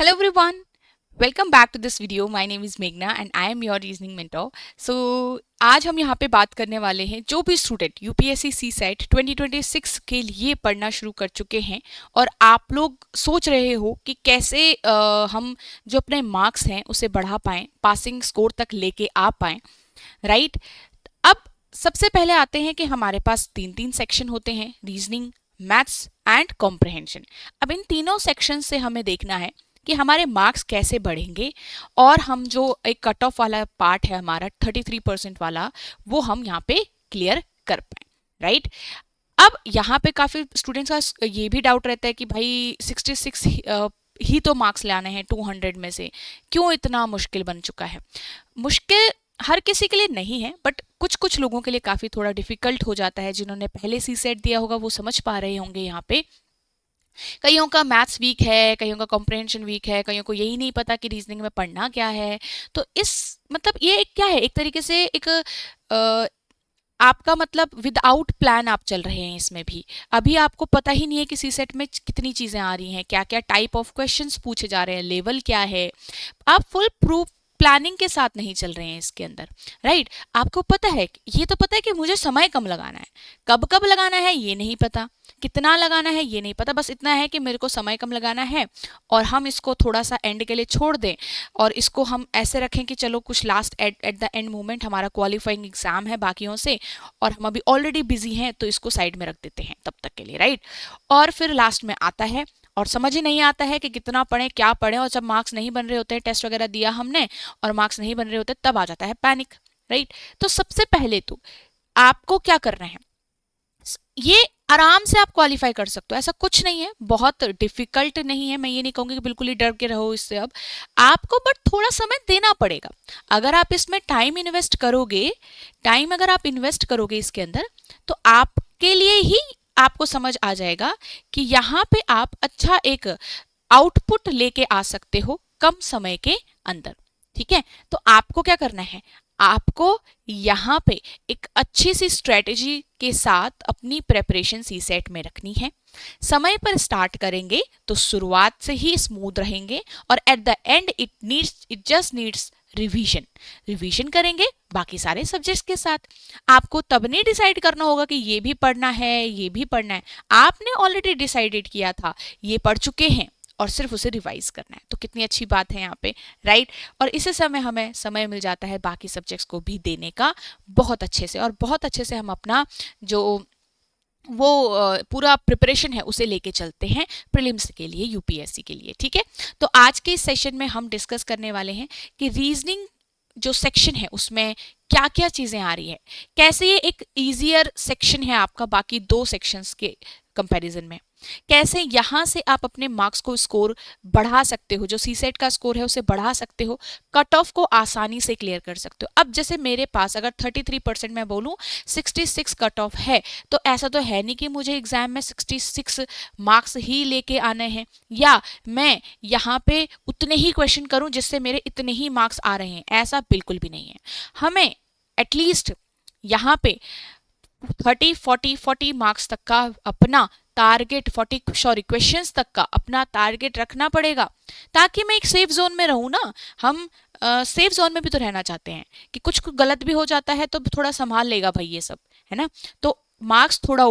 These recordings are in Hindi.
Hello everyone, welcome back to this video. My name is Meghna and I am your reasoning mentor. So आज हम यहाँ पे बात करने वाले हैं जो भी स्टूडेंट यूपीएससी सीसेट 2026 के लिए पढ़ना शुरू कर चुके हैं और आप लोग सोच रहे हो कि कैसे हम जो अपने मार्क्स हैं उसे बढ़ा पाएं, पासिंग स्कोर तक लेके आ पाएं, राइट। अब सबसे पहले आते हैं कि हमारे पास तीन सेक्शन होते हैं, रीजनिंग, मैथ्स एंड कॉम्प्रहेंशन। अब इन तीनों सेक्शन से हमें देखना है कि हमारे मार्क्स कैसे बढ़ेंगे और हम जो एक कट ऑफ वाला पार्ट है हमारा 33% वाला, वो हम यहाँ पे क्लियर कर पाए, राइट। अब यहाँ पे काफ़ी स्टूडेंट्स का ये भी डाउट रहता है कि भाई 66 ही तो मार्क्स लाने हैं 200 में से, क्यों इतना मुश्किल बन चुका है। मुश्किल हर किसी के लिए नहीं है, बट कुछ कुछ लोगों के लिए काफ़ी थोड़ा डिफिकल्ट हो जाता है। जिन्होंने पहले सी सेट दिया होगा वो समझ पा रहे होंगे। यहाँ पे कईयों का मैथ्स वीक है, कईयों का कॉम्प्रहेंशन वीक है, कईयों को यही नहीं पता कि रीजनिंग में पढ़ना क्या है। तो इस मतलब ये क्या है, एक तरीके से एक आपका मतलब विदाउट प्लान आप चल रहे हैं इसमें भी। अभी आपको पता ही नहीं है कि सी सेट में कितनी चीज़ें आ रही हैं, क्या क्या टाइप ऑफ क्वेश्चंस पूछे जा रहे हैं, लेवल क्या है। आप फुल प्रूफ प्लानिंग के साथ नहीं चल रहे हैं इसके अंदर, राइट। आपको पता है, ये तो पता है कि मुझे समय कम लगाना है, कब कब लगाना है ये नहीं पता, कितना लगाना है ये नहीं पता, बस इतना है कि मेरे को समय कम लगाना है और हम इसको थोड़ा सा एंड के लिए छोड़ दें और इसको हम ऐसे रखें कि चलो कुछ last at the end moment हमारा क्वालिफाइंग एग्जाम है बाकियों से और हम अभी ऑलरेडी बिजी हैं तो इसको साइड में रख देते हैं तब तक के लिए, राइट। और फिर लास्ट में आता है और समझ ही नहीं आता है कि कितना पढ़ें, क्या पढ़ें, और जब मार्क्स नहीं बन रहे होते हैं, टेस्ट वगैरह दिया हमने और मार्क्स नहीं बन रहे होते, तब आ जाता है पैनिक, राइट। तो सबसे पहले तो आपको क्या करना है, ये आराम से आप क्वालिफाई कर सकते हो, ऐसा कुछ नहीं है, बहुत डिफिकल्ट नहीं है। मैं ये नहीं कहूँगी कि बिल्कुल ही डर के रहो इससे। अब आपको बट थोड़ा समय देना पड़ेगा। अगर आप इसमें टाइम इन्वेस्ट करोगे, अगर आप इन्वेस्ट करोगे इसके अंदर, तो आपके लिए ही आपको समझ आ जाएगा कि यहाँ पे आप अच्छा एक आउटपुट लेके आ सकते हो कम समय के अंदर, ठीक है। तो आपको क्या करना है, आपको यहाँ पे एक अच्छी सी स्ट्रेटेजी के साथ अपनी प्रेपरेशन सी सेट में रखनी है। समय पर स्टार्ट करेंगे तो शुरुआत से ही स्मूथ रहेंगे और at the end it just needs revision करेंगे बाकी सारे सब्जेक्ट्स के साथ। आपको तब नहीं डिसाइड करना होगा कि ये भी पढ़ना है, ये भी पढ़ना है। आपने ऑलरेडी डिसाइडेड किया था, ये पढ़ चुके हैं और सिर्फ उसे रिवाइज करना है। तो कितनी अच्छी बात है यहाँ पे, राइट। और इसी समय हमें समय मिल जाता है बाकी सब्जेक्ट्स को भी देने का बहुत अच्छे से, और बहुत अच्छे से हम अपना जो वो पूरा प्रिपरेशन है उसे लेके चलते हैं प्रीलिम्स के लिए, यूपीएससी के लिए, ठीक है। तो आज के इस सेशन में हम डिस्कस करने वाले हैं कि रीजनिंग जो सेक्शन है उसमें क्या क्या चीज़ें आ रही है, कैसे ये एक ईजियर सेक्शन है आपका बाकी दो सेक्शंस के कंपैरिजन में, कैसे यहाँ से आप अपने मार्क्स को स्कोर बढ़ा सकते हो, जो सी सेट का स्कोर है उसे बढ़ा सकते हो, कट ऑफ को आसानी से क्लियर कर सकते हो। अब जैसे मेरे पास अगर 33% मैं बोलूँ 66 कट ऑफ है, तो ऐसा तो है नहीं कि मुझे एग्जाम में 66 मार्क्स ही लेके आने हैं या मैं यहाँ पे उतने ही क्वेश्चन करूँ जिससे मेरे इतने ही मार्क्स आ रहे हैं, ऐसा बिल्कुल भी नहीं है। हमें एटलीस्ट यहाँ पे 40 मार्क्स तक का अपना टारगेट, क्वेश्चंस तक का अपना टारगेट रखना पड़ेगा, ताकि मैं एक सेफ जोन में रहूं ना। हम सेफ जोन में भी तो रहना चाहते हैं कि कुछ गलत भी हो जाता है तो थोड़ा संभाल लेगा भाई ये सब, है ना। तो मार्क्स थोड़ा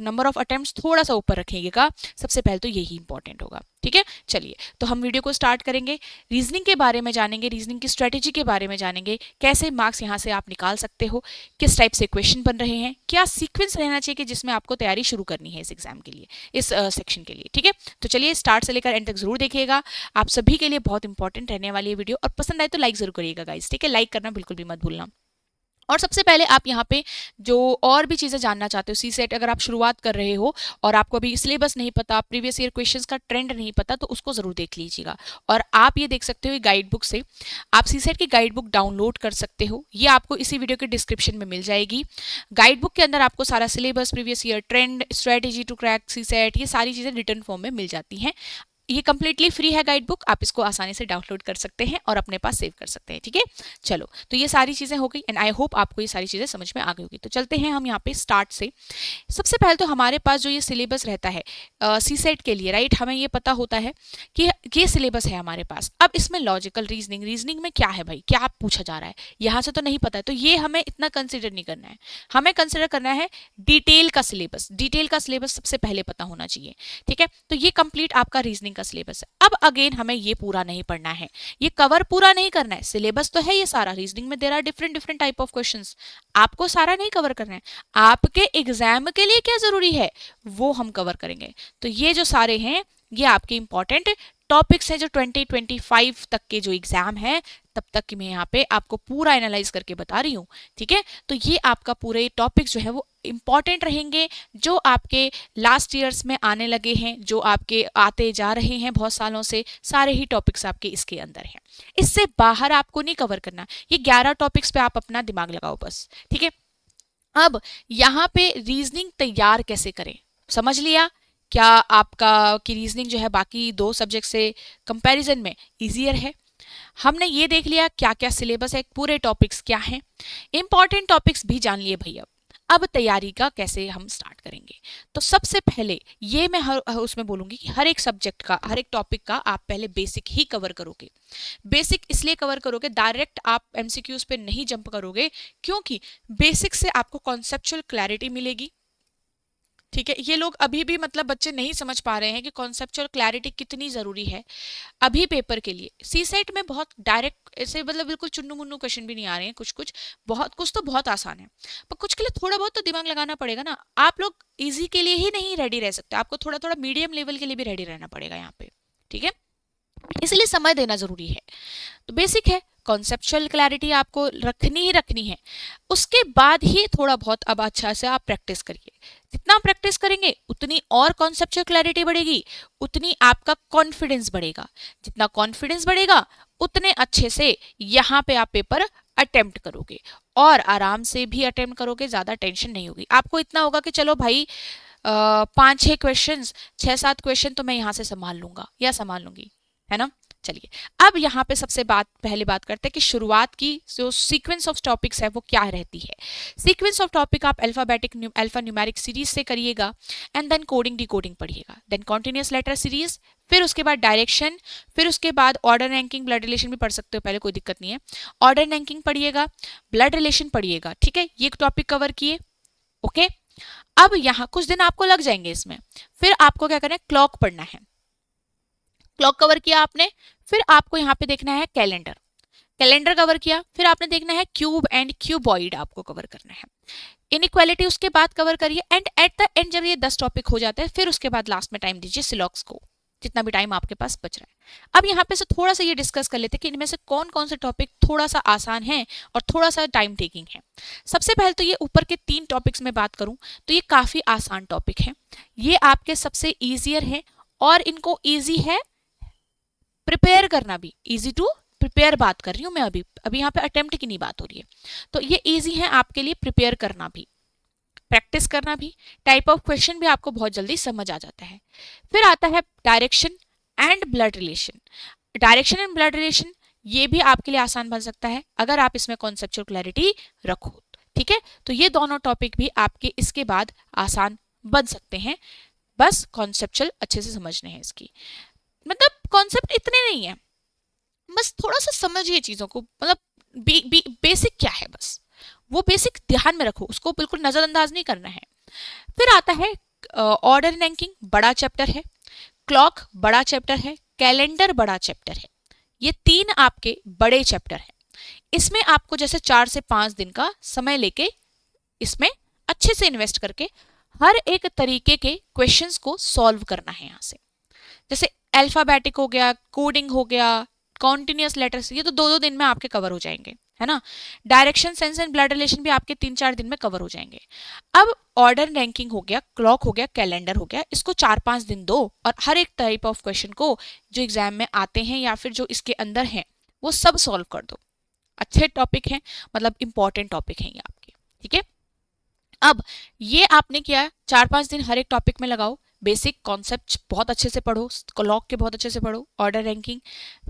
नंबर ऑफ अटेम्प्ट्स थोड़ा सा ऊपर रखिएगा, सबसे पहले तो यही इंपॉर्टेंट होगा, ठीक है। चलिए तो हम वीडियो को स्टार्ट करेंगे, रीजनिंग के बारे में जानेंगे, रीजनिंग की स्ट्रेटेजी के बारे में जानेंगे, कैसे मार्क्स यहाँ से आप निकाल सकते हो, किस टाइप से क्वेश्चन बन रहे हैं, क्या सीक्वेंस रहना चाहिए कि जिसमें आपको तैयारी शुरू करनी है इस एग्जाम के लिए, इस सेक्शन के लिए, ठीक है। तो चलिए स्टार्ट से लेकर एंड तक जरूर देखिएगा, आप सभी के लिए बहुत इंपॉर्टेंट रहने वाली है वीडियो, और पसंद आए तो लाइक जरूर करिएगा गाइस, ठीक है। लाइक करना बिल्कुल भी मत भूलना। और सबसे पहले आप यहाँ पे जो और भी चीज़ें जानना चाहते हो, सी सेट अगर आप शुरुआत कर रहे हो और आपको अभी सिलेबस नहीं पता, प्रीवियस ईयर क्वेश्चंस का ट्रेंड नहीं पता, तो उसको ज़रूर देख लीजिएगा। और आप ये देख सकते हो गाइड बुक से, आप सी सेट की गाइड बुक डाउनलोड कर सकते हो, ये आपको इसी वीडियो के डिस्क्रिप्शन में मिल जाएगी। गाइड बुक के अंदर आपको सारा syllabus, previous year trend, strategy to crack C SAT, ये सारी चीज़ें रिटर्न फॉर्म में मिल जाती हैं। ये कंप्लीटली फ्री है गाइड बुक, आप इसको आसानी से डाउनलोड कर सकते हैं और अपने पास सेव कर सकते हैं, ठीक है। चलो, तो ये सारी चीजें हो गई एंड आई होप आपको ये सारी चीजें समझ में आ गई होगी। तो चलते हैं हम यहाँ पे स्टार्ट से। सबसे पहले तो हमारे पास जो ये सिलेबस रहता है सी सेट के लिए, राइट, हमें ये पता होता है कि ये सिलेबस है हमारे पास। अब इसमें लॉजिकल रीजनिंग में क्या है भाई, क्या पूछा जा रहा है, यहाँ से तो नहीं पता है, तो ये हमें इतना कंसिडर नहीं करना है। हमें कंसिडर करना है डिटेल का सिलेबस। डिटेल का सिलेबस सबसे पहले पता होना चाहिए, ठीक है। तो ये कंप्लीट आपका रीजनिंग का सिलेबस है। अब अगेन हमें ये पूरा नहीं पढ़ना है, ये कवर पूरा नहीं करना है। सिलेबस तो है ये सारा, रीजनिंग में there are different different type of questions, आपको सारा नहीं कवर करना है। आपके एग्जाम के लिए क्या जरूरी है वो हम कवर करेंगे। तो ये जो सारे हैं ये आपके इंपॉर्टेंट टॉपिक्स हैं जो 2025 तक के जो एग्जाम है तब तक की मैं यहाँ पे आपको पूरा एनालाइज करके बता रही हूँ, ठीक है। तो ये आपका पूरे टॉपिक्स जो है वो इंपॉर्टेंट रहेंगे, जो आपके लास्ट ईयर्स में आने लगे हैं, जो आपके आते जा रहे हैं बहुत सालों से, सारे ही टॉपिक्स आपके इसके अंदर हैं। इससे बाहर आपको नहीं कवर करना। ये 11 टॉपिक्स पे आप अपना दिमाग लगाओ बस, ठीक है। अब यहाँ पे रीजनिंग तैयार कैसे करें, समझ लिया। क्या आपका की रीजनिंग जो है बाकी 2 सब्जेक्ट से कंपैरिजन में इजियर है। हमने ये देख लिया क्या क्या सिलेबस है, पूरे टॉपिक्स क्या हैं, इंपॉर्टेंट टॉपिक्स भी जान लिए भैया। अब तैयारी का कैसे हम स्टार्ट करेंगे। तो सबसे पहले ये मैं उसमें बोलूंगी कि हर एक सब्जेक्ट का, हर एक टॉपिक का आप पहले बेसिक ही कवर करोगे। बेसिक इसलिए कवर करोगे, डायरेक्ट आप एमसीक्यूज पे नहीं जंप करोगे, क्योंकि बेसिक से आपको कॉन्सेप्चुअल क्लैरिटी मिलेगी, ठीक है। ये लोग अभी भी मतलब बच्चे नहीं समझ पा रहे हैं कि कॉन्सेप्चुअल क्लैरिटी कितनी जरूरी है अभी पेपर के लिए। सी सेट में बहुत डायरेक्ट ऐसे मतलब बिल्कुल चुन्नू मुन्नू क्वेश्चन भी नहीं आ रहे हैं, कुछ तो बहुत आसान है, पर कुछ के लिए थोड़ा बहुत तो दिमाग लगाना पड़ेगा ना। आप लोग इजी के लिए ही नहीं रेडी रह सकते, आपको थोड़ा थोड़ा मीडियम लेवल के लिए भी रेडी रहना पड़ेगा यहाँ पे, ठीक है। इसलिए समय देना जरूरी है। तो बेसिक है, कॉन्सेप्चुअल क्लैरिटी आपको रखनी ही रखनी है। उसके बाद ही थोड़ा बहुत अब अच्छा से आप प्रैक्टिस करिए। जितना प्रैक्टिस करेंगे उतनी और कॉन्सेप्चुअल क्लैरिटी बढ़ेगी, उतनी आपका कॉन्फिडेंस बढ़ेगा। जितना कॉन्फिडेंस बढ़ेगा उतने अच्छे से यहाँ पे आप पेपर अटेम्प्ट करोगे, और आराम से भी अटेम्प्ट करोगे, ज्यादा टेंशन नहीं होगी। आपको इतना होगा कि चलो भाई 5-6 क्वेश्चन, 6-7 क्वेश्चन तो मैं यहाँ से संभाल लूंगा या संभाल लूंगी, है ना। चलिए, अब यहाँ पे सबसे पहले बात करते हैं कि शुरुआत की जो सीक्वेंस ऑफ टॉपिक्स है वो क्या रहती है। सीक्वेंस ऑफ टॉपिक आप अल्फा न्यूमेरिक सीरीज से करिएगा, एंड देन कोडिंग डिकोडिंग पढ़िएगा, देन कॉन्टिन्यूअस लेटर सीरीज, फिर उसके बाद डायरेक्शन, फिर उसके बाद ऑर्डर रैंकिंग, ब्लड रिलेशन भी पढ़ सकते हो पहले, कोई दिक्कत नहीं है। ऑर्डर रैंकिंग पढ़िएगा, ब्लड रिलेशन पढ़िएगा, ठीक है। ये टॉपिक कवर किए, ओके। अब यहाँ कुछ दिन आपको लग जाएंगे इसमें, फिर आपको क्या करना है, क्लॉक पढ़ना है। क्लॉक कवर किया आपने, फिर आपको यहाँ पे देखना है कैलेंडर, कैलेंडर कवर किया, फिर आपने देखना है क्यूब एंड क्यूबॉइड आपको कवर करना है। इनइक्वालिटी उसके बाद कवर करिए, एंड एट द एंड जब ये 10 टॉपिक हो जाते हैं फिर उसके बाद लास्ट में टाइम दीजिए सिलॉक्स को, जितना भी टाइम आपके पास बच रहा है। अब यहाँ पे से थोड़ा सा ये डिस्कस कर लेते हैं कि इनमें से कौन कौन से टॉपिक थोड़ा सा आसान है और थोड़ा सा टाइम टेकिंग है। सबसे पहले तो ये ऊपर के 3 टॉपिक्स में बात करूं तो ये काफी आसान टॉपिक है, ये आपके सबसे ईजियर है, और इनको ईजी है प्रिपेयर करना भी। इजी टू प्रिपेयर बात कर रही हूं मैं, अभी यहाँ पे अटेम्प्ट की नहीं बात हो रही है। तो ये इजी है आपके लिए प्रिपेयर करना भी, प्रैक्टिस करना भी, टाइप ऑफ क्वेश्चन भी आपको बहुत जल्दी समझ आ जाता है। फिर आता है direction and blood relation. Direction and blood relation ये भी आपके लिए आसान बन सकता है अगर आप इसमें कॉन्सेप्चुअल क्लैरिटी रखो, ठीक है। तो ये दोनों टॉपिक भी आपके इसके बाद आसान बन सकते हैं, बस कॉन्सेप्चुअल अच्छे से समझने हैं। इसकी मतलब कॉन्सेप्ट इतने नहीं है, बस थोड़ा सा समझिए चीजों को, मतलब बेसिक क्या है बस वो बेसिक ध्यान में रखो, उसको बिल्कुल नजरअंदाज नहीं करना है। फिर आता है ऑर्डर रैंकिंग, बड़ा चैप्टर है, क्लॉक बड़ा चैप्टर है, कैलेंडर बड़ा चैप्टर है। ये 3 आपके बड़े चैप्टर हैं। इसमें आपको जैसे 4 से 5 दिन का समय लेके इसमें अच्छे से इन्वेस्ट करके हर एक तरीके के क्वेश्चंस को सॉल्व करना है। यहाँ से जैसे अल्फाबेटिक हो गया, कोडिंग हो गया, कॉन्टिन्यूअस लेटर्स, ये तो 2-2 दिन में आपके कवर हो जाएंगे, है ना। Direction, sense and blood relation भी आपके 3-4 दिन में कवर हो जाएंगे। अब ऑर्डर रैंकिंग हो गया, क्लॉक हो गया, कैलेंडर हो गया, इसको 4-5 दिन दो, और हर एक टाइप ऑफ क्वेश्चन को जो एग्जाम में आते हैं या फिर जो इसके अंदर हैं वो सब सॉल्व कर दो। अच्छे टॉपिक हैं, मतलब इंपॉर्टेंट टॉपिक हैं ये आपके, ठीक है। अब ये आपने किया 4-5 दिन हर एक टॉपिक में लगाओ, बेसिक कॉन्सेप्ट बहुत अच्छे से पढ़ो, लॉग के बहुत अच्छे से पढ़ो, ऑर्डर रैंकिंग,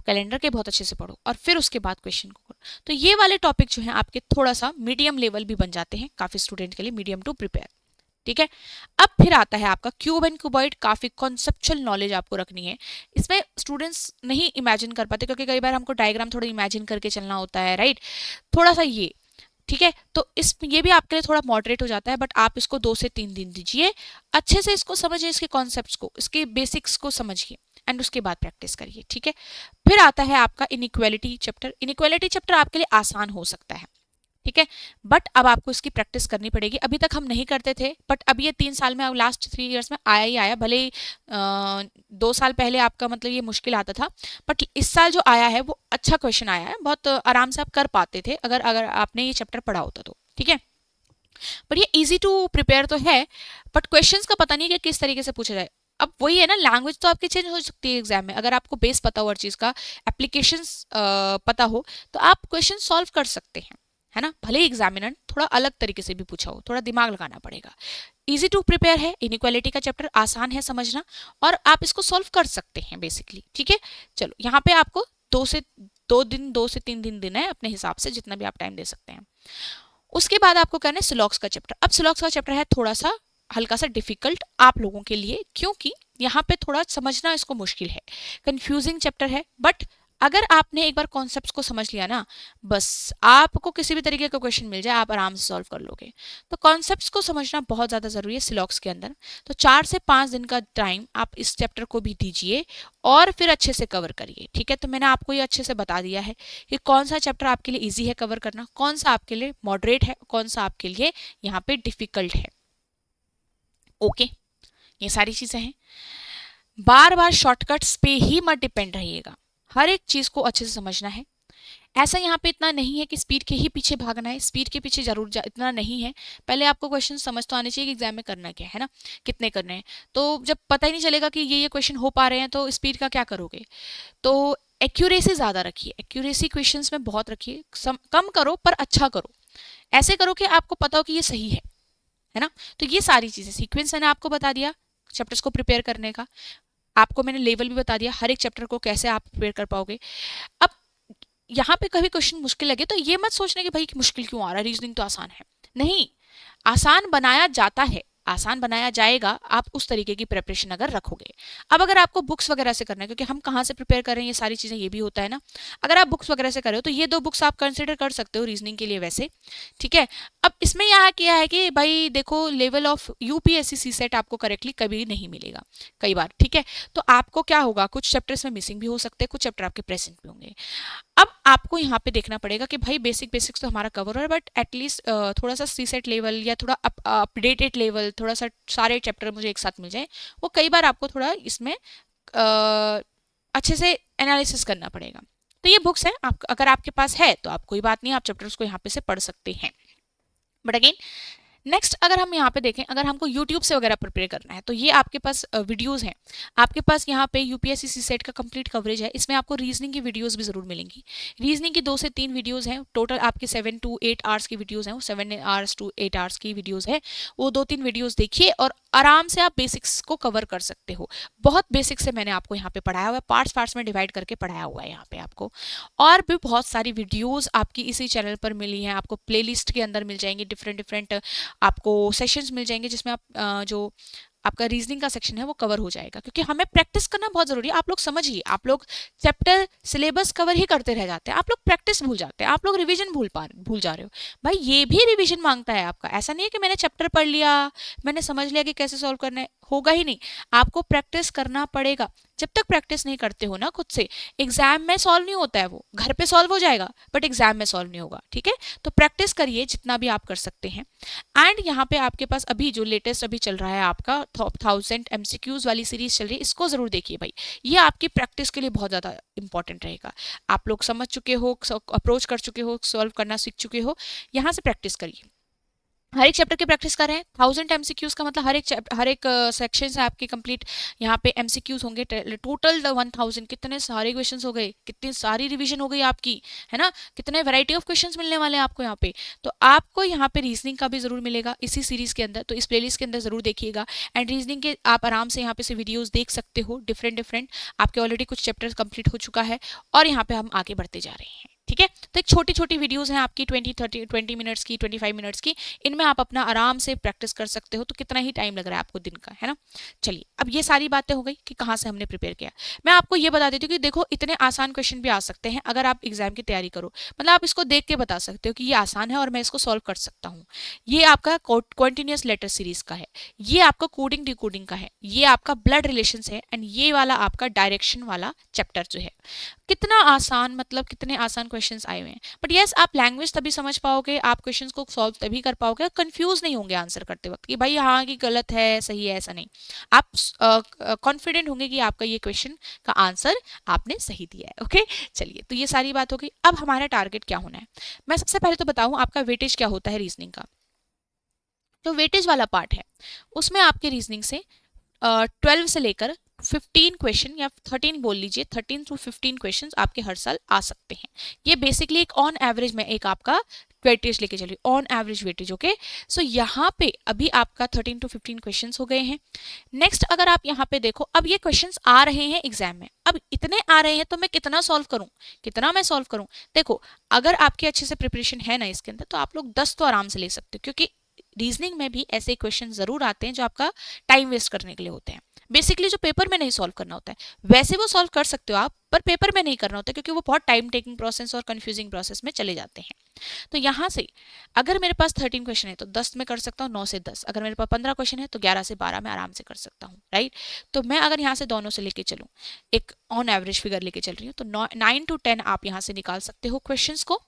कैलेंडर के बहुत अच्छे से पढ़ो, और फिर उसके बाद क्वेश्चन को करो। तो ये वाले टॉपिक जो हैं आपके थोड़ा सा मीडियम लेवल भी बन जाते हैं काफ़ी स्टूडेंट के लिए, मीडियम टू प्रिपेयर। ठीक है, अब फिर आता है आपका क्यूब एंड क्यूबॉइड। काफी कॉन्सेप्चुअल नॉलेज आपको रखनी है। इसमें स्टूडेंट्स नहीं इमेजिन कर पाते, क्योंकि कई बार हमको डायग्राम थोड़ा इमेजिन करके चलना होता है, राइट, थोड़ा सा ये। ठीक है, तो इस ये भी आपके लिए थोड़ा मॉडरेट हो जाता है, बट आप इसको 2 से 3 दिन दीजिए, अच्छे से इसको समझिए, इसके कॉन्सेप्ट्स को, इसके बेसिक्स को समझिए, एंड उसके बाद प्रैक्टिस करिए। ठीक है, फिर आता है आपका इनइक्वालिटी चैप्टर। इनइक्वालिटी चैप्टर आपके लिए आसान हो सकता है, ठीक है, बट अब आपको इसकी प्रैक्टिस करनी पड़ेगी। अभी तक हम नहीं करते थे, बट अब ये 3 साल में, अब लास्ट 3 इयर्स में आया ही आया। भले ही 2 साल पहले आपका मतलब ये मुश्किल आता था, बट इस साल जो आया है वो अच्छा क्वेश्चन आया है, बहुत आराम से आप कर पाते थे अगर अगर आपने ये चैप्टर पढ़ा होता तो। ठीक है, बट ये इजी टू प्रिपेयर तो है, बट क्वेश्चंस का पता नहीं कि किस तरीके से पूछा जाए। अब वही है ना, लैंग्वेज तो आपकी चेंज हो सकती है एग्जाम में, अगर आपको बेस पता हो हर चीज़ का, एप्लीकेशंस पता हो, तो आप क्वेश्चन सॉल्व कर सकते हैं, है ना। भले ही एग्जामिनर थोड़ा अलग तरीके से भी पूछा हो, थोड़ा दिमाग लगाना पड़ेगा। इजी टू प्रिपेयर है, इनइक्वालिटी का चैप्टर आसान है समझना, और आप इसको सॉल्व कर सकते हैं बेसिकली। ठीक है, चलो यहाँ पे आपको 2 से 3 दिन देना है अपने हिसाब से, जितना भी आप टाइम दे सकते हैं। उसके बाद आपको करना है सिलॉक्स का चैप्टर। अब सिलॉक्स का चैप्टर है थोड़ा सा हल्का सा डिफिकल्ट आप लोगों के लिए, क्योंकि यहाँ पे थोड़ा समझना इसको मुश्किल है, कंफ्यूजिंग चैप्टर है, बट अगर आपने एक बार कॉन्सेप्ट्स को समझ लिया ना, बस आपको किसी भी तरीके का क्वेश्चन मिल जाए आप आराम से सॉल्व कर लोगे। तो कॉन्सेप्ट्स को समझना बहुत ज़्यादा ज़रूरी है सिलॉक्स के अंदर। तो 4 से 5 दिन का टाइम आप इस चैप्टर को भी दीजिए, और फिर अच्छे से कवर करिए। ठीक है, तो मैंने आपको ये अच्छे से बता दिया है कि कौन सा चैप्टर आपके लिए ईजी है कवर करना, कौन सा आपके लिए मॉडरेट है, कौन सा आपके लिए यहाँ पे डिफिकल्ट है। ओके, ये सारी चीज़ें हैं। बार बार शॉर्टकट्स पे ही मत डिपेंड रहिएगा, हर एक चीज़ को अच्छे से समझना है। ऐसा यहाँ पे इतना नहीं है कि स्पीड के ही पीछे भागना है, स्पीड के पीछे जरूर इतना नहीं है। पहले आपको क्वेश्चन समझ तो आने चाहिए कि एग्जाम में करना क्या है ना, कितने करने हैं। तो जब पता ही नहीं चलेगा कि ये क्वेश्चन हो पा रहे हैं, तो स्पीड का क्या करोगे। तो एक्यूरेसी ज़्यादा रखिए, एक्यूरेसी क्वेश्चंस में बहुत रखिए, कम करो पर अच्छा करो, ऐसे करो कि आपको पता हो कि ये सही है ना। तो ये सारी चीज़ें, सीक्वेंस मैंने आपको बता दिया चैप्टर्स को प्रिपेयर करने का, आपको मैंने लेवल भी बता दिया, हर एक चैप्टर को कैसे आप प्रिपेयर कर पाओगे। अब यहाँ पे कभी क्वेश्चन मुश्किल लगे तो ये मत सोचने कि भाई मुश्किल क्यों आ रहा है, रीजनिंग तो आसान है। नहीं, आसान बनाया जाता है, आसान बनाया जाएगा, आप उस तरीके की प्रिपरेशन अगर रखोगे। अब अगर आपको बुक्स वगैरह से करना है, क्योंकि हम कहाँ से प्रिपेयर कर रहे हैं ये सारी चीज़ें, ये भी होता है ना। अगर आप बुक्स वगैरह से कर रहे हो तो ये 2 बुक्स आप कंसिडर कर सकते हो रीजनिंग के लिए वैसे। ठीक है, अब इसमें यहाँ क्या है कि भाई देखो, level of UPSC C SAT आपको करेक्टली कभी नहीं मिलेगा कई बार। ठीक है, तो आपको क्या होगा, कुछ चैप्टर्स में मिसिंग भी हो सकते हैं, कुछ चैप्टर आपके प्रेजेंट भी होंगे। अब आपको यहाँ पे देखना पड़ेगा कि भाई बेसिक्स तो हमारा कवर है, बट एटलीस्ट थोड़ा सा सी सेट लेवल या थोड़ा अपडेटेड लेवल, थोड़ा सा सारे चैप्टर मुझे एक साथ मिल जाए, वो कई बार आपको थोड़ा इसमें अच्छे से एनालिसिस करना पड़ेगा। तो ये बुक्स हैं, आप अगर आपके पास है तो आप कोई बात नहीं, आप चैप्टर्स को यहाँ पे से पढ़ सकते हैं। बट अगेन नेक्स्ट अगर हम यहाँ पे देखें, अगर हमको यूट्यूब से वगैरह प्रिपेयर करना है, तो ये आपके पास वीडियोस हैं, आपके पास यहाँ पे यूपीएससी सी सेट का कंप्लीट कवरेज है। इसमें आपको रीजनिंग की वीडियोस भी जरूर मिलेंगी। रीजनिंग की 2 से 3 वीडियोस हैं, टोटल आपके 7 to 8 आवर्स की वीडियोस हैं, वो 7 hours to 8 hours की वीडियोस है। वो 2-3 वीडियोस देखिए और आराम से आप बेसिक्स को कवर कर सकते हो। बहुत बेसिक से मैंने आपको यहाँ पे पढ़ाया हुआ है, पार्ट्स में डिवाइड करके पढ़ाया हुआ है यहाँ पे आपको। और भी बहुत सारी वीडियोस आपकी इसी चैनल पर मिली हैं, आपको प्लेलिस्ट के अंदर मिल जाएंगी, डिफरेंट आपको सेशंस मिल जाएंगे, जिसमें आप जो आपका रीजनिंग का सेक्शन है वो कवर हो जाएगा। क्योंकि हमें प्रैक्टिस करना बहुत जरूरी है। आप लोग समझिए, आप लोग चैप्टर सिलेबस कवर ही करते रह जाते हैं, आप लोग प्रैक्टिस भूल जाते हैं, आप लोग रिवीजन भूल जा रहे हो। भाई ये भी रिवीजन मांगता है आपका। ऐसा नहीं है कि मैंने चैप्टर पढ़ लिया, मैंने समझ लिया कि कैसे सॉल्व करना है, होगा ही नहीं। आपको प्रैक्टिस करना पड़ेगा। जब तक प्रैक्टिस नहीं करते हो ना खुद से, एग्जाम में सॉल्व नहीं होता है, वो घर पे सॉल्व हो जाएगा बट एग्जाम में सॉल्व नहीं होगा। ठीक है, तो प्रैक्टिस करिए जितना भी आप कर सकते हैं। एंड यहाँ पे आपके पास अभी जो लेटेस्ट अभी चल रहा है आपका 1000 MCQs वाली सीरीज चल रही है, इसको जरूर देखिए भाई। ये आपकी प्रैक्टिस के लिए बहुत ज़्यादा इंपॉर्टेंट रहेगा। आप लोग समझ चुके हो, अप्रोच कर चुके हो, सॉल्व करना सीख चुके हो, यहाँ से प्रैक्टिस करिए। हर एक चैप्टर की प्रैक्टिस कर रहे हैं। 1000 एमसीक्यूज का मतलब हर एक सेक्शन से आपके कंप्लीट यहाँ पे एमसीक्यूज होंगे। टोटल 1000 कितने सारे क्वेश्चंस हो गए, कितनी सारी रिवीजन हो गई आपकी, है ना। कितने वैरायटी ऑफ क्वेश्चंस मिलने वाले हैं आपको यहाँ पे। तो आपको यहाँ पे रीजनिंग का भी जरूर मिलेगा इसी सीरीज के अंदर, तो इस प्लेलिस्ट के अंदर जरूर देखिएगा। एंड रीजनिंग के आप आराम से यहाँ पे से वीडियोज देख सकते हो, डिफरेंट डिफरेंट। आपके ऑलरेडी कुछ चैप्टर्स कंप्लीट हो चुका है और यहाँ पे हम आगे बढ़ते जा रहे हैं, ठीक है। तो एक छोटी छोटी वीडियोस हैं आपकी 20 मिनट्स की, 25 मिनट्स की। इनमें आप अपना आराम से प्रैक्टिस कर सकते हो। तो कितना ही टाइम लग रहा है आपको दिन का, है ना। चलिए, अब ये सारी बातें हो गई कि कहाँ से हमने प्रिपेयर किया। मैं आपको ये बता देती हूँ कि देखो, इतने आसान क्वेश्चन भी आ सकते हैं अगर आप एग्जाम की तैयारी करो। मतलब आप इसको देख के बता सकते हो कि ये आसान है और मैं इसको सॉल्व कर सकता हूँ। ये आपका कॉन्टिन्यूस लेटर सीरीज का है, ये आपका कोडिंग डिकोडिंग का है, ये आपका ब्लड रिलेशन है, एंड ये वाला आपका डायरेक्शन वाला चैप्टर जो है। कितना आसान, मतलब कितने आसान क्वेश्चंस आए हुए हैं। बट यस, आप लैंग्वेज तभी समझ पाओगे, आप क्वेश्चंस को सॉल्व तभी कर पाओगे, कंफ्यूज नहीं होंगे आंसर करते वक्त कि भाई हाँ कि गलत है सही है, ऐसा नहीं। आप कॉन्फिडेंट होंगे कि आपका ये क्वेश्चन का आंसर आपने सही दिया है। ओके, चलिए, तो ये सारी बात हो गई। अब हमारा टारगेट क्या होना है, मैं सबसे पहले तो बताऊं आपका वेटेज क्या होता है रीजनिंग का। जो वेटेज वाला पार्ट है उसमें आपके रीजनिंग से 12 से लेकर 15 क्वेश्चन, या 13 बोल लीजिए, 13 टू 15 क्वेश्चन आपके हर साल आ सकते हैं। ये बेसिकली एक ऑन एवरेज में एक आपका वेटेज लेके चलिए, ऑन एवरेज वेटेज। ओके, सो यहाँ पे अभी आपका 13 टू 15 क्वेश्चन हो गए हैं। नेक्स्ट, अगर आप यहाँ पे देखो, अब ये क्वेश्चन आ रहे हैं एग्जाम में, अब इतने आ रहे हैं तो मैं कितना सॉल्व करूं, कितना मैं सॉल्व करूं। देखो, अगर आपके अच्छे से प्रिपरेशन है ना इसके अंदर, तो आप लोग 10 तो आराम से ले सकते हो, क्योंकि रीजनिंग में भी ऐसे क्वेश्चन जरूर आते हैं जो आपका टाइम वेस्ट करने के लिए होते हैं। बेसिकली जो पेपर में नहीं सॉल्व करना होता है, वैसे वो सॉल्व कर सकते हो आप, पर पेपर में नहीं करना होता, क्योंकि वो बहुत टाइम टेकिंग प्रोसेस और कंफ्यूजिंग प्रोसेस में चले जाते हैं। तो यहाँ से अगर मेरे पास 13 क्वेश्चन है तो 10 में कर सकता हूँ, 9 से 10। अगर मेरे पास 15 क्वेश्चन है तो 11 से 12 में आराम से कर सकता हूँ, राइट। तो मैं अगर यहाँ से दोनों से लेके चलूँ, एक ऑन एवरेज फिगर लेके चल रही हूँ, तो 9 टू 10 आप यहाँ से निकाल सकते हो क्वेश्चन को,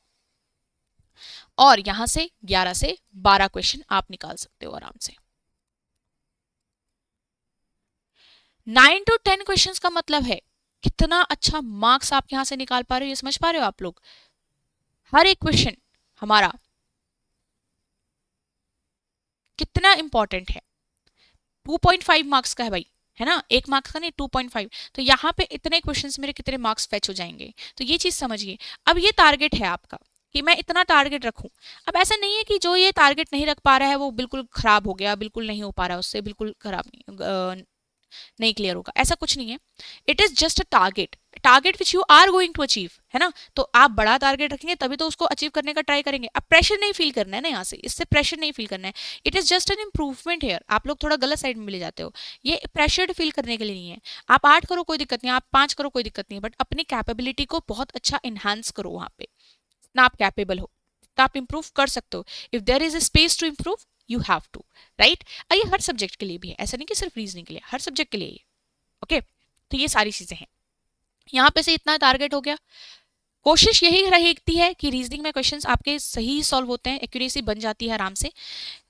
और यहां से 11 से 12 क्वेश्चन आप निकाल सकते हो आराम से। 9 टू 10 क्वेश्चन का मतलब है कितना अच्छा मार्क्स आप यहां से निकाल पा रहे हो, ये समझ पा रहे हो आप लोग। हर एक क्वेश्चन हमारा कितना इंपॉर्टेंट है। 2.5 मार्क्स का है भाई, है ना, 1 मार्क्स का नहीं, 2.5। तो यहाँ पे इतने क्वेश्चंस मेरे कितने मार्क्स फेच हो जाएंगे, तो ये चीज समझिए। अब ये टारगेट है आपका कि मैं इतना टारगेट रखूं। अब ऐसा नहीं है कि जो ये टारगेट नहीं रख पा रहा है वो बिल्कुल खराब हो गया, बिल्कुल नहीं हो पा रहा है, उससे बिल्कुल खराब नहीं क्लियर होगा, ऐसा कुछ नहीं है। It is just a target, target which you are going to achieve, है ना। तो आप बड़ा टारगेट रखेंगे तभी तो उसको अचीव करने का ट्राई करेंगे। अब प्रेशर नहीं फील करना है ना यहाँ से, इससे प्रेशर नहीं फील करना है। It is just an improvement here. आप लोग थोड़ा गलत साइड में ले जाते हो, ये प्रेशर फील करने के लिए नहीं है। आप 8 करो कोई दिक्कत नहीं, आप 5 करो कोई दिक्कत नहीं, बट अपनी कैपेबिलिटी को बहुत अच्छा इन्हांस करो वहां पे, ना आप कैपेबल हो तो आप इंप्रूव कर सकते हो। If there is a space to improve, you have to, right. ये हर सब्जेक्ट के लिए भी है, ऐसा नहीं कि सिर्फ रीजनिंग के लिए, हर सब्जेक्ट के लिए। ओके, तो ये सारी चीजें हैं। यहाँ पे से इतना टारगेट हो गया। कोशिश यही रहती है कि रीजनिंग में क्वेश्चंस आपके सही सॉल्व होते हैं, एक्यूरेसी बन जाती है आराम से,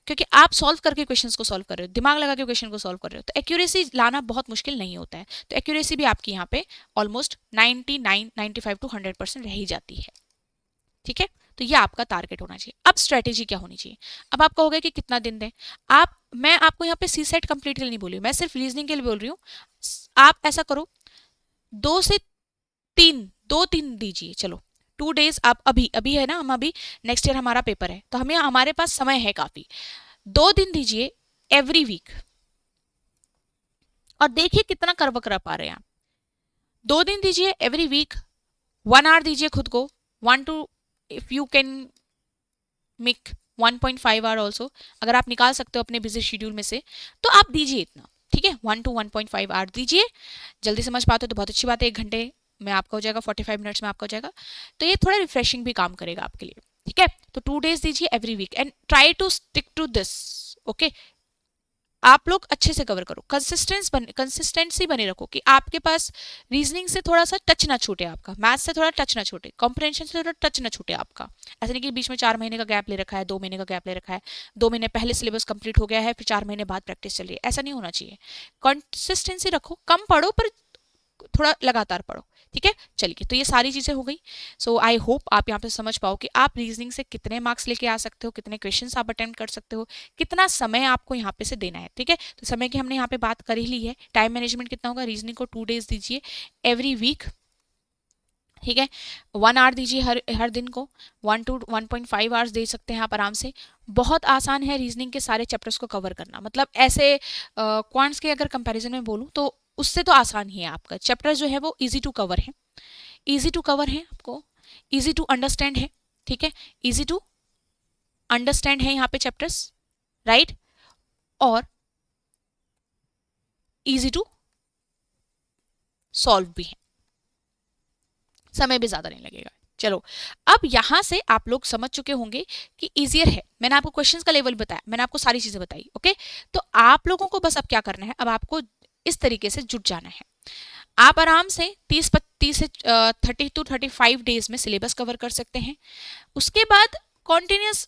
क्योंकि आप सॉल्व करके क्वेश्चंस को सॉल्व कर रहे हो, दिमाग लगा के क्वेश्चन को सॉल्व कर रहे हो, तो एक्यूरेसी लाना बहुत मुश्किल नहीं होता है। तो एक्यूरेसी भी आपकी यहाँ पे ऑलमोस्ट 99, 95 टू 100% रह ही जाती है, ठीक है। तो ये आपका टारगेट होना चाहिए। अब स्ट्रेटेजी क्या होनी चाहिए। अब आप कहोगे कि कितना दिन दें आप, मैं आपको यहाँ पे सी सेट कंप्लीट के लिए नहीं बोल रही हूँ, मैं सिर्फ रीजनिंग के लिए बोल रही हूँ। आप ऐसा करो, 2 3 दीजिए, चलो 2 डेज। आप अभी अभी है ना, हम अभी नेक्स्ट ईयर हमारा पेपर है, तो हमें हमारे पास समय है काफी। 2 दिन दीजिए एवरी वीक, और देखिए कितना कर पा रहे हैं आप। 2 दिन दीजिए एवरी वीक, 1 आवर दीजिए खुद को, 1 to, if you can make 1.5 our also, अगर आप निकाल सकते हो अपने बिजी शेड्यूल में से, तो आप दीजिए इतना, ठीक है। 1 to 1.5 आवर दीजिए। जल्दी समझ पाते हो तो बहुत अच्छी बात है, 1 घंटे में आपका हो जाएगा, 45 मिनट्स में आपका हो जाएगा। तो ये थोड़ा रिफ्रेशिंग भी काम करेगा आपके लिए, ठीक है। तो 2 डेज दीजिए every week, and try to stick to this. Okay, आप लोग अच्छे से कवर करो, कंसिस्टेंसी बने रखो, कि आपके पास रीजनिंग से थोड़ा सा टच ना छूटे, आपका मैथ्स से थोड़ा टच ना छूटे, कॉम्प्रिहेंशन से थोड़ा टच ना छूटे आपका। ऐसा नहीं कि बीच में 4 महीने का गैप ले रखा है, 2 महीने का गैप ले रखा है, 2 महीने पहले सिलेबस कंप्लीट हो गया है, फिर 4 महीने बाद प्रैक्टिस चल रही है, ऐसा नहीं होना चाहिए। कंसिस्टेंसी रखो, कम पढ़ो पर थोड़ा लगातार पढ़ो, ठीक है, चलिए तो ये सारी चीजें हो गई। सो आई होप आप यहाँ पे समझ पाओ कि आप रीजनिंग से कितने मार्क्स लेके आ सकते हो, कितने क्वेश्चंस आप अटेम्प्ट कर सकते हो, कितना समय आपको यहाँ पे से देना है। ठीक है, तो समय की हमने यहाँ पे बात कर ही ली है। टाइम मैनेजमेंट कितना होगा, रीजनिंग को 2 डेज दीजिए एवरी वीक, ठीक है, 1 आवर दीजिए हर दिन को, 1 to 1.5 आवर्स दे सकते हैं आप आराम से। बहुत आसान है रीजनिंग के सारे चैप्टर्स को कवर करना, मतलब ऐसे क्वांट्स के अगर कंपैरिजन में बोलूँ तो उससे तो आसान ही है। आपका चैप्टर जो है वो इजी टू कवर है, इजी टू कवर है, आपको इजी टू अंडरस्टैंड है। ठीक है, इजी टू अंडरस्टैंड है यहाँ पे चैप्टर्स, राइट, और इजी टू सॉल्व भी है, समय भी ज्यादा नहीं लगेगा। चलो, अब यहां से आप लोग समझ चुके होंगे कि इजियर है। मैंने आपको क्वेश्चंस का लेवल बताया, मैंने आपको सारी चीजें बताई। ओके, तो आप लोगों को बस अब क्या करना है, अब आपको इस तरीके से जुट जाना है। आप आराम से 30 से 30 to 35 डेज में सिलेबस कवर कर सकते हैं। उसके बाद कॉन्टिन्यूस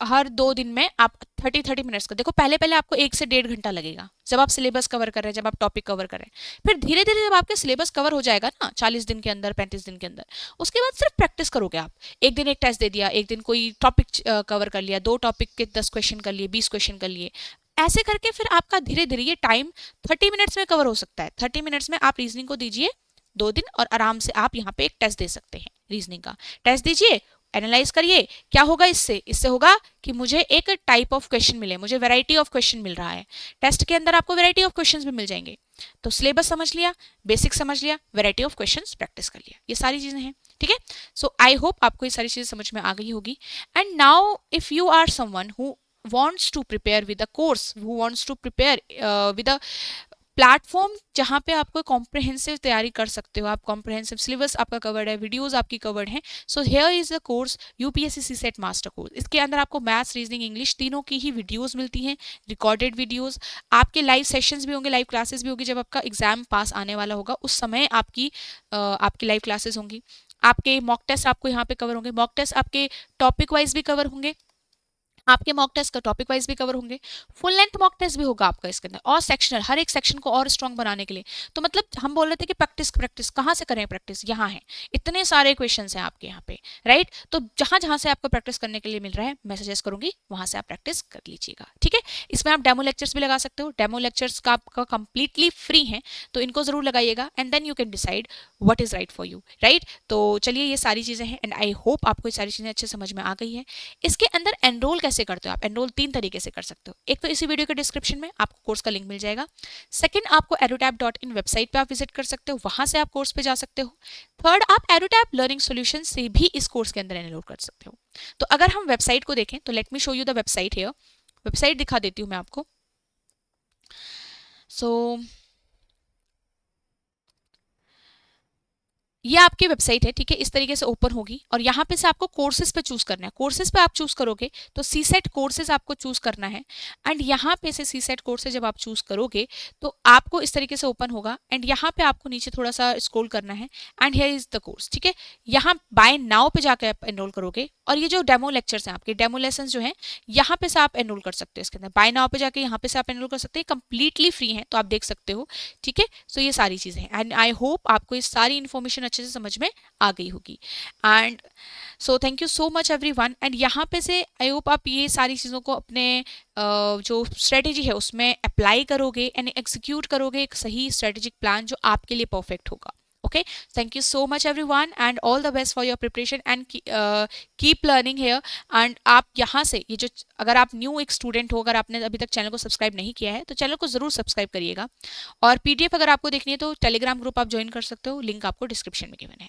हर 2 दिन में आप 30 मिनट्स का, देखो पहले पहले आपको 1 से 1.5 घंटा लगेगा जब आप सिलेबस कवर कर रहे हैं, जब आप टॉपिक कवर कर रहे हैं। फिर धीरे धीरे जब आपके सिलेबस कवर हो जाएगा ना 40 दिन के अंदर, 35 दिन के अंदर, उसके बाद सिर्फ प्रैक्टिस करोगे आप। एक दिन एक टेस्ट दे दिया, एक दिन कोई टॉपिक कवर कर लिया, 2 टॉपिक के 10 क्वेश्चन कर लिए, 20 क्वेश्चन कर लिए, ऐसे करके फिर आपका धीरे धीरे ये टाइम 30 मिनट्स में कवर हो सकता है। 30 मिनट्स में आप रीजनिंग को दीजिए 2 दिन, और आराम से आप यहाँ पे एक टेस्ट दे सकते हैं। रीजनिंग का टेस्ट दीजिए, एनालाइज करिए, क्या होगा इससे, इससे होगा कि मुझे एक टाइप ऑफ क्वेश्चन मिले, मुझे वैरायटी ऑफ क्वेश्चन मिल रहा है। टेस्ट के अंदर आपको वैरायटी ऑफ क्वेश्चंस भी मिल जाएंगे। तो सिलेबस समझ लिया, बेसिक समझ लिया, वैरायटी ऑफ क्वेश्चंस प्रैक्टिस कर लिया, ये सारी चीजें हैं। ठीक है, सो आई होप आपको ये सारी चीजें समझ में आ गई होगी। And now if you are someone who wants to prepare with a course, who wants to prepare with a platform जहाँ पे आपको कॉम्प्रहेंसिव तैयारी कर सकते हो, आप कॉम्प्रहेंसिव सिलेबस आपका कवर्ड है, वीडियोस आपकी कवर्ड हैं। So here is the course UPSC CSAT master course. इसके अंदर आपको मैथ्स, रीजनिंग, इंग्लिश तीनों की ही वीडियोस मिलती हैं, रिकॉर्डेड वीडियोस। आपके लाइव सेशंस भी होंगे, लाइव क्लासेस भी होगी। जब आपका एग्जाम पास आने वाला होगा उस समय आपकी लाइव क्लासेस होंगी। आपके मॉक टेस्ट आपको यहाँ पे कवर होंगे, मॉक टेस्ट आपके टॉपिक वाइज भी कवर होंगे, आपके मॉक टेस्ट का टॉपिक वाइज भी कवर होंगे। फुल लेंथ मॉक टेस्ट भी होगा आपका इसके अंदर, और सेक्शनल, हर एक सेक्शन को और स्ट्रॉन्ग बनाने के लिए। तो मतलब हम बोल रहे थे कि प्रैक्टिस प्रैक्टिस कहाँ से करें, प्रैक्टिस यहाँ है, इतने सारे क्वेश्चंस हैं आपके यहाँ पे, राइट। तो जहां जहां से आपको प्रैक्टिस करने के लिए मिल रहा है मैं सजेस्ट करूंगी वहां से आप प्रैक्टिस कर लीजिएगा। ठीक है, इसमें आप डेमो लेक्चर्स भी लगा सकते हो, डेमो लेक्चर्स का आपका कंप्लीटली फ्री है, तो इनको जरूर लगाइएगा, and then you can decide what is right for you, right. तो चलिए, ये सारी चीजें हैं, एंड आई होप आपको ये सारी चीजें अच्छे समझ में आ गई है। इसके अंदर एनरोल कैसे करते हो आप, एनरोल 3 तरीके से कर सकते हो। एक तो इसी वीडियो के डिस्क्रिप्शन में आपको कोर्स का लिंक मिल जाएगा। सेकंड, आपको edutap.in वेबसाइट पे आप विजिट कर सकते हो, वहां से आप कोर्स पे जा सकते हो। थर्ड, आप edutap लर्निंग सॉल्यूशन से भी इस कोर्स के अंदर एनरोल कर सकते हो। तो अगर हम वेबसाइट को देखें तो let me show you the website here. Website दिखा देती हूं मैं आपको। सो ये आपकी वेबसाइट है, ठीक है, इस तरीके से ओपन होगी, और यहाँ पे से आपको कोर्सेज पे चूज करना है। कोर्सेज पे आप चूज करोगे तो सीसेट कोर्सेज आपको चूज करना है, एंड यहाँ पे से सीसेट कोर्सेज जब आप चूज करोगे तो आपको इस तरीके से ओपन होगा, एंड यहाँ पे आपको नीचे थोड़ा सा स्क्रॉल करना है, and here is the course. ठीक है, यहाँ बाय नाउ पे जाकर आप एनरोल करोगे, और ये जो डेमो लेक्चर्स हैं आपके, डेमो लेसन जो है यहाँ पे से आप एनरोल कर सकते हो। इसके अंदर बाय नाउ पे जाके यहाँ पे से आप एनरोल कर सकते हैं, कंप्लीटली फ्री है, तो आप देख सकते हो। ठीक है, सो ये सारी चीजें हैं, एंड आई होप आपको ये सारी इन्फॉर्मेशन अच्छे से समझ में आ गई होगी। And so thank you so much everyone. And यहाँ पे से आई होप आप ये सारी चीज़ों को अपने जो स्ट्रेटेजी है उसमें अप्लाई करोगे एंड एग्जीक्यूट करोगे, एक सही स्ट्रेटेजिक प्लान जो आपके लिए परफेक्ट होगा। Okay, thank you so much everyone, and all the best for your preparation, and keep learning here. And आप यहाँ से ये जो, अगर आप न्यू एक स्टूडेंट हो, अगर आपने अभी तक चैनल को सब्सक्राइब नहीं किया है तो चैनल को जरूर सब्सक्राइब करिएगा, और पीडीएफ अगर आपको देखनी है तो टेलीग्राम ग्रुप आप ज्वाइन कर सकते हो, लिंक आपको डिस्क्रिप्शन में गिवन है।